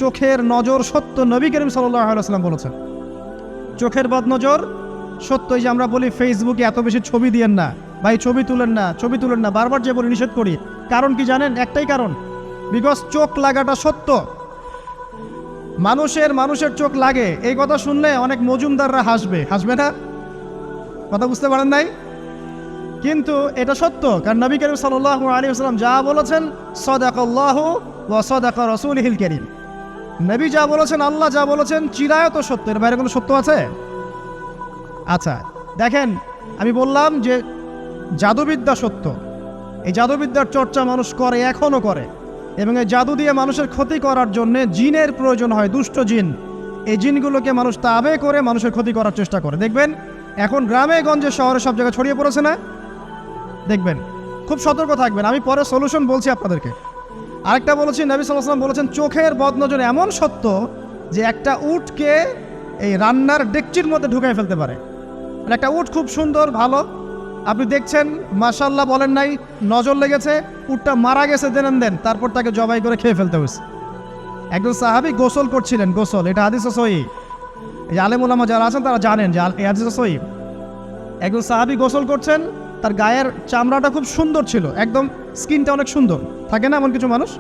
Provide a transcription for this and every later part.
চোখের নজর সত্য, নবী করিম সাল্লাল্লাহু আলাইহি ওয়াসাল্লাম বলেছেন চোখের বদনজর সত্য। এই যে আমরা বলি ফেসবুকে এত বেশি ছবি দিয়েন না ভাই, ছবি তুলেন না, ছবি তুলেন না, বারবার যে বলি নিষেধ করি, কারণ কি জানেন? একটাই কারণ, বিকজ চোখ লাগাটা সত্য। মানুষের চোখ লাগে, এই কথা শুনলে অনেক মজুমদাররা হাসবে না? কথা বুঝতে পারেন নাই? কিন্তু এটা সত্য, কারণ নবী করিম সাল্লাল্লাহু আলাইহি ওয়াসাল্লাম যা বলেছেন, সাদাকাল্লাহু ওয়া সাদাকা রাসূলুহুল কারীম, নবী যা বলেছেন, আল্লাহ যা বলেছেন চিরায়ত সত্য, এর বাইরে কোনো সত্য আছে? আচ্ছা দেখেন, আমি বললাম যে জাদুবিদ্যা সত্য, এই জাদুবিদ্যার চর্চা মানুষ করে, এখনও করে, এবং এই জাদু দিয়ে মানুষের ক্ষতি করার জন্য জিনের প্রয়োজন হয়, দুষ্ট জিন। এই জিনগুলোকে মানুষ তাবে করে মানুষের ক্ষতি করার চেষ্টা করে। দেখবেন এখন গ্রামে গঞ্জে শহরে সব জায়গায় ছড়িয়ে পড়েছে না? দেখবেন, খুব সতর্ক থাকবেন। আমি পরে সলিউশন বলছি আপনাদেরকে। আরেকটা বলেছি, নবী সাল্লাল্লাহু আলাইহি ওয়াসাল্লাম বলেছেন চোখের বদনজর এমন সত্য যে একটা উটকে এই রান্নার ডেকচির মধ্যে ঢুকাই ফেলতে পারে। একটা উট খুব সুন্দর ভালো, আপনি দেখছেন মাশাআল্লাহ বলেন নাই, নজর লেগেছে, উটটা মারা গেছে দেন, তারপর তাকে জবাই করে খেয়ে ফেলতে হয়েছে। একজন সাহাবী গোসল করছিলেন, গোসল, এটা হাদিসে সহিহ, এই আলেম ওলামা যারা আছেন তারা জানেন যে এই হাদিসে সহিহ। একজন সাহাবী গোসল করছেন, তার গায়ের চামড়াটা খুব সুন্দর ছিল, একদম স্কিনটা অনেক সুন্দর থাকে না এমন কিছু মানুষ?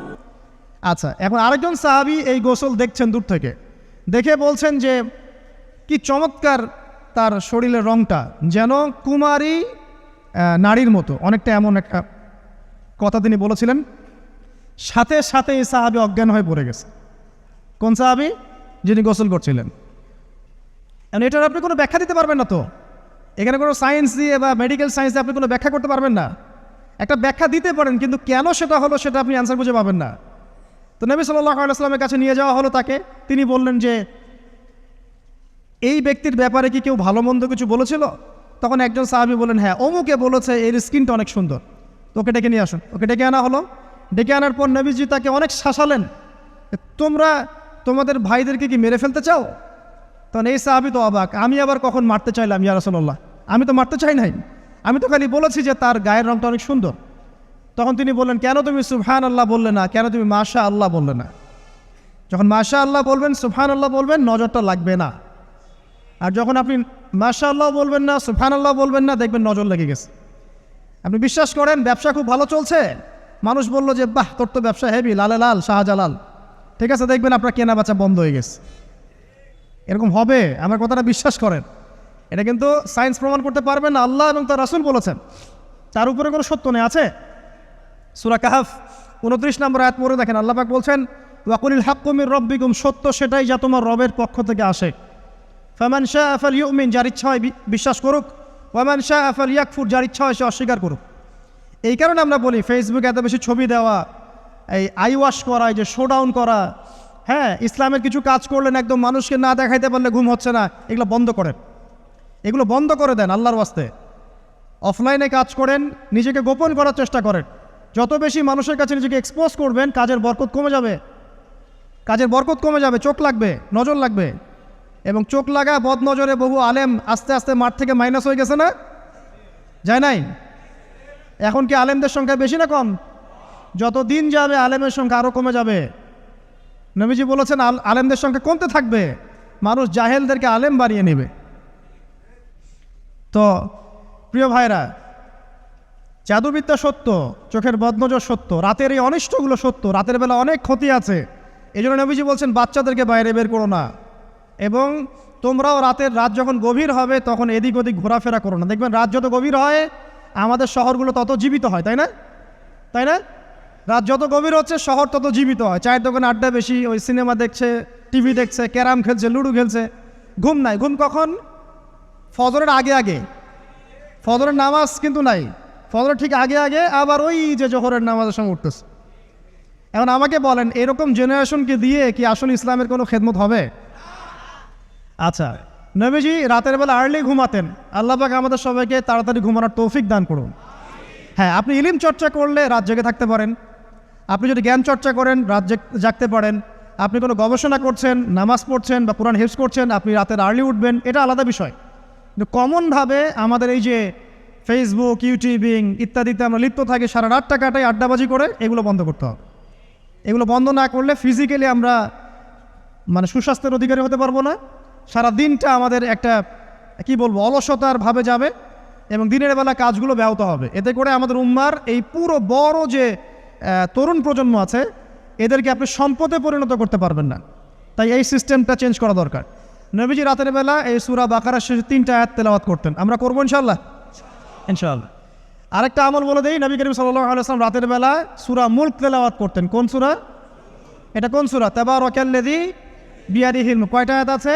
আচ্ছা, এখন আরেকজন সাহাবী এই গোসল দেখছেন দূর থেকে, দেখে বলছেন যে কি চমৎকার তার শরীরের রংটা, যেন কুমারী নারীর মতো, অনেকটা এমন একটা কথা তিনি বলেছিলেন। সাথে সাথে এই সাহাবী অজ্ঞান হয়ে পড়ে গেছে। কোন সাহাবী? যিনি গোসল করছিলেন। এটার আপনি কোনো ব্যাখ্যা দিতে পারবেন না তো, এখানে কোনো সায়েন্স দিয়ে বা মেডিকেল সায়েন্স দিয়ে আপনি কোনো ব্যাখ্যা করতে পারবেন না। একটা ব্যাখ্যা দিতে পারেন, কিন্তু কেন সেটা হলো সেটা আপনি অ্যান্সার খুঁজে পাবেন না। তো নবী সাল্লাল্লাহু আলাইহি ওয়াসাল্লামের কাছে নিয়ে যাওয়া হলো তাকে। তিনি বললেন যে এই ব্যক্তির ব্যাপারে কি কেউ ভালো মন্দ কিছু বলেছিল? তখন একজন সাহাবী বলেন, হ্যাঁ অমুকে বলেছে এর স্কিনটা অনেক সুন্দর, তো ওকে ডেকে নিয়ে আসুন। ওকে ডেকে আনা হলো। ডেকে আনার পর নবীজি তাকে অনেক শাসালেন, তোমরা তোমাদের ভাইদেরকে কি মেরে ফেলতে চাও? তখন এই সাহাবী তো অবাক, আমি আবার কখন মারতে চাইলাম ইয়া রাসূলুল্লাহ? আমি তো মারতে চাই নাই, আমি তো খালি বলেছি যে তার গায়ের রংটা অনেক সুন্দর। তখন তিনি বললেন, কেন তুমি সুবহানাল্লাহ বললে না, কেন তুমি মাশাআল্লাহ বললে না? যখন মাশাআল্লাহ বলবেন, সুবহানাল্লাহ বলবেন, নজরটা লাগবে না। আর যখন আপনি মাশাআল্লাহ বলবেন না, সুবহানাল্লাহ বলবেন না, দেখবেন নজর লেগে গেছে। আপনি বিশ্বাস করেন ব্যবসা খুব ভালো চলছে, মানুষ বলল যে বাহ তোর তো ব্যবসা হেভি, লালে লাল শাহজালাল, ঠিক আছে, দেখবেন আপনার কেনা বেচা বন্ধ হয়ে গেছে। এরকম হবে, আমার কথাটা বিশ্বাস করেন। এটা কিন্তু সায়েন্স প্রমাণ করতে পারবেন না, আল্লাহ এবং তার রাসূল বলেছেন, তার উপরে কোনো সত্য নেই। আছে সূরা কাহফ 29 নম্বর আয়াত পড়ে দেখেন, আল্লাহ পাক বলছেন ওয়াকুলিল হাক্কু মির রাব্বিকুম, সত্য সেটাই যা তোমার রবের পক্ষ থেকে আসে। ফামান শাআ ফালইউমিন, যার ইচ্ছা হয় বিশ্বাস করুক, ওয়ামান শাআ ফালইয়াকফুর, যার ইচ্ছা হয় সে অস্বীকার করুক। এই কারণে আমরা বলি ফেসবুকে এত বেশি ছবি দেওয়া, এই আই ওয়াশ করা, এই যে শোডাউন করা, হ্যাঁ ইসলামের কিছু কাজ করলেন একদম মানুষকে না দেখাইতে পারলে ঘুম হচ্ছে না, এগুলো বন্ধ করেন, এগুলো বন্ধ করে দেন আল্লাহর ওয়াস্তে। অফলাইনে কাজ করেন, নিজেকে গোপন করার চেষ্টা করেন। যত বেশি মানুষের কাছে নিজেকে এক্সপোজ করবেন, কাজের বরকত কমে যাবে, কাজের বরকত কমে যাবে, চোখ লাগবে, নজর লাগবে। এবং চোখ লাগা বদ নজরে বহু আলেম আস্তে আস্তে মাঠ থেকে মাইনাস হয়ে গেছে না? যায় নাই? এখন কি আলেমদের সংখ্যা বেশি না কম? যত দিন যাবে আলেমের সংখ্যা আরও কমে যাবে। নবীজি বলেছেন আলেমদের সংখ্যা কমতে থাকবে, মানুষ জাহেলদেরকে আলেম বানিয়ে নেবে। তো প্রিয় ভাইরা, জাদুবিদ্যা সত্য, চোখের বদনজর সত্য, রাতের এই অনিষ্টগুলো সত্য, রাতের বেলা অনেক ক্ষতি আছে। এই জন্য নবীজি বলছেন বাচ্চাদেরকে বাইরে বের করো না, এবং তোমরাও রাত যখন গভীর হবে তখন এদিক ওদিক ঘোরাফেরা করো না। দেখবেন রাত যত গভীর হয় আমাদের শহরগুলো তত জীবিত হয়, তাই না? তাই না? রাত যত গভীর হচ্ছে শহর তত জীবিত হয়। চায়ের দোকানে আড্ডা বেশি, ওই সিনেমা দেখছে, টিভি দেখছে, ক্যারাম খেলছে, লুডো খেলছে, ঘুম নাই। ঘুম কখন? ফজরের আগে আগে। ফজরের নামাজ কিন্তু নাই, ফজরের ঠিক আগে আগে আবার ওই যে জোহরের নামাজের সঙ্গে উঠতেছে। এখন আমাকে বলেন, এরকম জেনারেশনকে দিয়ে কি আসলে ইসলামের কোনো খেদমত হবে? আচ্ছা, নবীজি রাতের বেলা আর্লি ঘুমাতেন, আল্লাহ পাক আমাদের সবাইকে তাড়াতাড়ি ঘুমানোর তৌফিক দান করুন। হ্যাঁ, আপনি ইলম চর্চা করলে রাত জেগে থাকতে পারেন, আপনি যদি জ্ঞান চর্চা করেন রাত জাগতে পারেন, আপনি কোনো গবেষণা করছেন, নামাজ পড়ছেন বা কোরআন হিফজ করছেন, আপনি রাতের আর্লি উঠবেন, এটা আলাদা বিষয়। কিন্তু কমনভাবে আমাদের এই যে ফেসবুক, ইউটিউবিং ইত্যাদিতে আমরা লিপ্ত থাকি, সারা রাতটা কাটাই আড্ডাবাজি করে, এগুলো বন্ধ করতে হবে। এগুলো বন্ধ না করলে ফিজিক্যালি আমরা মানে সুস্বাস্থ্যের অধিকারী হতে পারবো না, সারা দিনটা আমাদের একটা কি বলবো অলসতার ভাবে যাবে এবং দিনের বেলা কাজগুলো ব্যাহত হবে। এতে করে আমাদের উম্মার এই পুরো বড় যে তরুণ প্রজন্ম আছে এদেরকে আপনি সম্পদে পরিণত করতে পারবেন না। তাই এই সিস্টেমটা চেঞ্জ করা দরকার। নবীজি রাতের বেলা এই সূরা বাকারার শেষে 3টা আয়াত তেলাওয়াত করতেন, আমরা করবো ইনশাআল্লাহ। ইনশাআল্লাহ আরেকটা আমল বলে দেই, নবী করিম সাল্লাল্লাহু আলাইহি ওয়াসাল্লাম রাতের বেলা সূরা মুলক তেলাওয়াত করতেন। কোন সূরা এটা? কোন সূরা? তাবারাকাল্লাযী বিয়াদিহিল মুলক। কয়টা আয়াত আছে?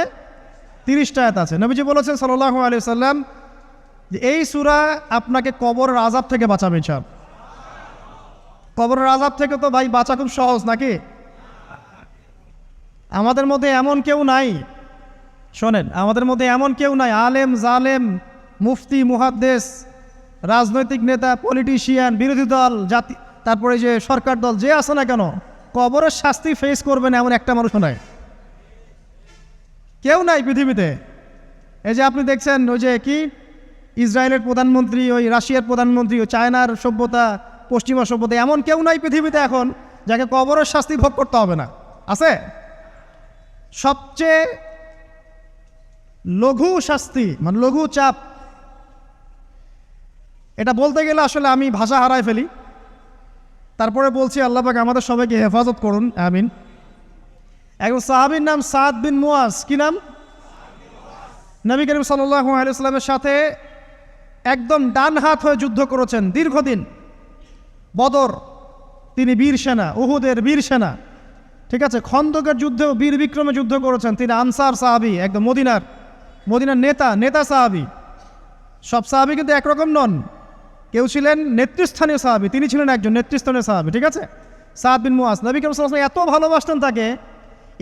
30টা আয়াত আছে। নবীজি বলেছেন সাল্লাল্লাহু আলাইহি ওয়াসাল্লাম যে এই সূরা আপনাকে কবরের আযাব থেকে বাঁচাবে ইনশাআল্লাহ। কবরের আযাব থেকে তো ভাই বাঁচা খুব সহজ নাকি? আমাদের মধ্যে এমন কেউ নাই, শোনেন, আমাদের মধ্যে এমন কেউ নাই আলেম জালেম মুফতি মুহাদ্দিস রাজনৈতিক নেতা পলিটিশিয়ান বিরোধী দল জাতি তারপরে যে সরকার দল যে আছে না কেন কবরের শাস্তি ফেস করবেন এমন একটা মানুষ নাই, কেউ নাই পৃথিবীতে। এই যে আপনি দেখছেন ওই যে কি ইসরায়েলের প্রধানমন্ত্রী, ওই রাশিয়ার প্রধানমন্ত্রী, ওই চায়নার সভ্যতা, পশ্চিমা সভ্যতা, এমন কেউ নাই পৃথিবীতে এখন যাকে কবরের শাস্তি ভোগ করতে হবে না। আছে? সবচেয়ে লঘু শাস্তি মানে লঘু চাপ, এটা বলতে গেলে আসলে আমি ভাষা হারায় ফেলি, তারপরে বলছি আল্লাহ পাক আমাদের সবাইকে হেফাজত করুন, আমিন। একজন সাহাবীর নাম সাদ বিন মুয়াজ। কি নাম? নবী করিম সাল্লাল্লাহু আলাইহি ওয়াসাল্লামের সাথে একদম ডান হাত হয়ে যুদ্ধ করেছেন দীর্ঘদিন। বদর তিনি বীর সেনা, উহুদের বীর সেনা, ঠিক আছে, খন্দকের যুদ্ধেও বীর বিক্রমে যুদ্ধ করেছেন। তিনি আনসার সাহাবী, একদম মদিনার নেতা সাহাবী। সব সাহাবী কিন্তু একরকম নন, কেউ ছিলেন নেতৃস্থানীয় সাহাবী, তিনি ছিলেন একজন নেতৃস্থানীয় সাহাবী, ঠিক আছে, সাদ বিন মুয়াজ। নবী করিম সাল্লাল্লাহু আলাইহি ওয়াসাল্লাম এত ভালোবাসতেন তাকে,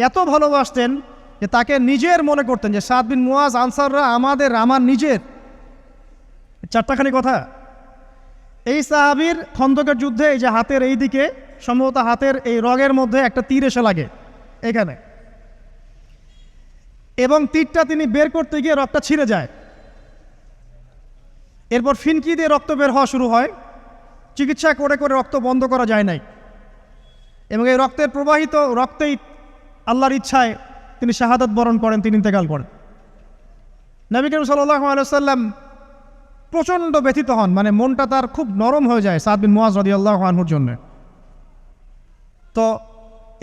এত ভালোবাসতেন যে তাকে নিজের মনে করতেন যে সাদ বিন মুয়াজ আনসাররা আমার নিজের। চারটাখানি কথা। এই সাহাবীর খন্দকের যুদ্ধে এই যে হাতের এই দিকে সম্ভবত হাতের এই রগের মধ্যে একটা তীর এসে লাগে এখানে, এবং তীরটা তিনি বের করতে গিয়ে রক্তটা ছিঁড়ে যায়। এরপর ফিনকি দিয়ে রক্ত বের হওয়া শুরু হয়। চিকিৎসা করে করে রক্ত বন্ধ করা যায় নাই, এবং এই রক্তের প্রবাহিত রক্তেই আল্লাহর ইচ্ছায় তিনি শাহাদাত বরণ করেন, তিনি ইন্তেকাল করেন। নবী করিম সাল্লাল্লাহু আলাইহি ওয়াসাল্লাম প্রচণ্ড ব্যথিত হন, মানে মনটা তার খুব নরম হয়ে যায় সাদ বিন মুয়াজ রাদিয়াল্লাহু আনহুর জন্য। তো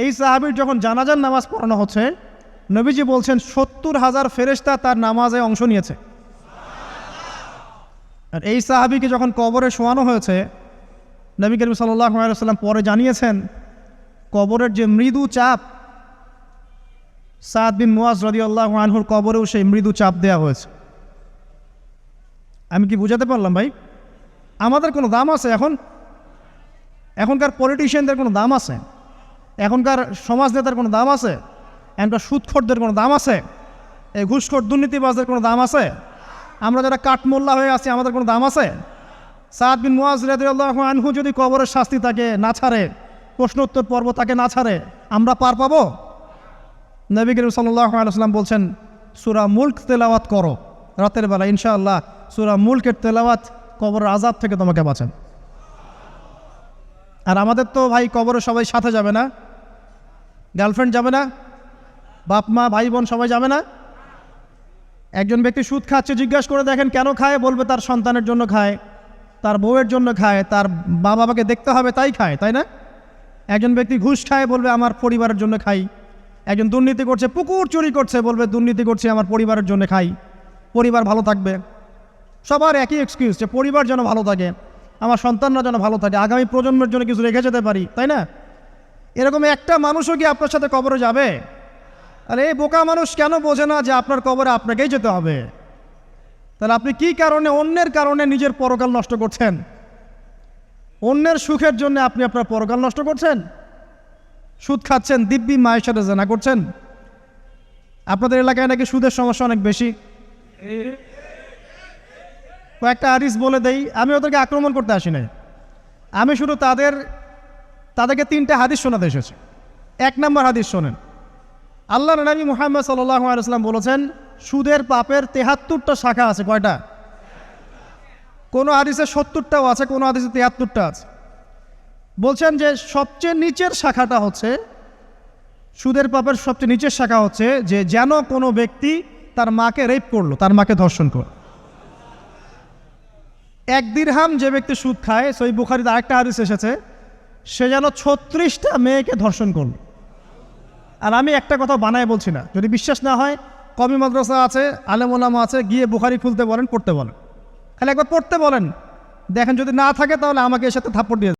এই সাহাবীর যখন জানাজার নামাজ পড়ানো হচ্ছে, নবীজি বলছেন 70,000 ফেরেশতা তার নামাজে অংশ নিয়েছে। আর এই সাহাবীকে যখন কবরে শোয়ানো হয়েছে, নবী করিম সাল্লাল্লাহু আলাইহি ওয়াসাল্লাম পরে জানিয়েছেন কবরের যে মৃদু চাপ, সাদ বিন মুয়াজ রাদিয়াল্লাহু আনহুর কবরেও সেই মৃদু চাপ দেওয়া হয়েছে। আমি কি বুঝাতে পারলাম ভাই? আমাদের কোনো দাম আছে এখনকার পলিটিশিয়ানদের কোনো দাম আছে? এখনকার সমাজ নেতার কোনো দাম আছে? এখনকার সুদখোরদের কোনো দাম আছে? এই ঘুষখোর দুর্নীতিবাজদের কোনো দাম আছে? আমরা যারা কাঠমোল্লা হয়ে আছি আমাদের কোনো দাম আছে? সাদ বিন মুয়াজ রাদিয়াল্লাহু আনহু যদি কবরের শাস্তি তাকে না ছাড়ে, প্রশ্নোত্তর পর্ব তাকে না ছাড়ে, আমরা পার পাবো? নবী করিম সাল্লাল্লাহু আলাইহি ওয়াসাল্লাম বলছেন সূরা মুলক তেলাওয়াত করো রাতের বেলা, ইনশাআল্লাহ সূরা মুলকের তেলাওয়াত কবরের আযাব থেকে তোমাকে বাঁচান। আর আমাদের তো ভাই কবরে সবাই সাথে যাবে না, গার্লফ্রেন্ড যাবে না, বাপ মা ভাই বোন সবাই যাবে না। একজন ব্যক্তি সুদ খাচ্ছে, জিজ্ঞাসা করে দেখেন কেন খায়, বলবে তার সন্তানের জন্য খায়, তার বউয়ের জন্য খায়, তার মা বাবাকে দেখতে হবে তাই খায়, তাই না? একজন ব্যক্তি ঘুষ খায়, বলবে আমার পরিবারের জন্য খাই। একজন দুর্নীতি করছে, পুকুর চুরি করছে, বলবে দুর্নীতি করছে আমার পরিবারের জন্য খাই, পরিবার ভালো থাকবে। সবার একই এক্সকিউজ যে পরিবার যেন ভালো থাকে, আমার সন্তানরা যেন ভালো থাকে, আগামী প্রজন্মের জন্য কিছু রেখে যেতে পারি, তাই না? এরকম একটা মানুষও কি আপনার সাথে কবরে যাবে? আর এই বোকা মানুষ কেন বোঝে না যে আপনার কবরে আপনাকেই যেতে হবে? তাহলে আপনি কি কারণে অন্যের কারণে নিজের পরকাল নষ্ট করছেন? অন্যের সুখের জন্য আপনি আপনার পরকাল নষ্ট করছেন। সুদ খাচ্ছেন, দিব্যি মায়ের সাথে জেনা করছেন। আপনাদের এলাকায় নাকি সুদের সমস্যা অনেক বেশি। কয়েকটা হাদিস বলে দেই, আমি ওদেরকে আক্রমণ করতে আসি নাই, আমি শুধু তাদেরকে 3টা হাদিস শোনাতে এসেছি। 1 নম্বর হাদিস শোনেন। আল্লাহর নবী মুহাম্মদ সাল্লাল্লাহু আলাইহি ওয়াসাল্লাম বলেছেন সুদের পাপের 73টা শাখা আছে। কয়টা? কোনো হাদিসে 70টাও আছে, কোনো হাদিসে 73টা আছে। বলছেন যে সবচেয়ে নিচের শাখাটা হচ্ছে সুদের পাপের সবচেয়ে নিচের শাখা হচ্ছে যে যেন কোনো ব্যক্তি তার মাকে রেপ করলো, তার মাকে ধর্ষণ করলো। 1 দিরহাম যে ব্যক্তি সুদ খায়, সহিহ বুখারীতে আরেকটা হাদিস এসেছে, সে যেন 36টা মেয়েকে ধর্ষণ করলো। আর আমি একটা কথা বানায় বলছি না, যদি বিশ্বাস না হয় কওমি মাদ্রাসা আছে, আলেম ওলামা আছে, গিয়ে বুখারী খুলতে বলেন, পড়তে বলেন, খালি একবার পড়তে বলেন, দেখেন যদি না থাকে তাহলে আমাকে এর সাথে থাপ্পড় দিয়ে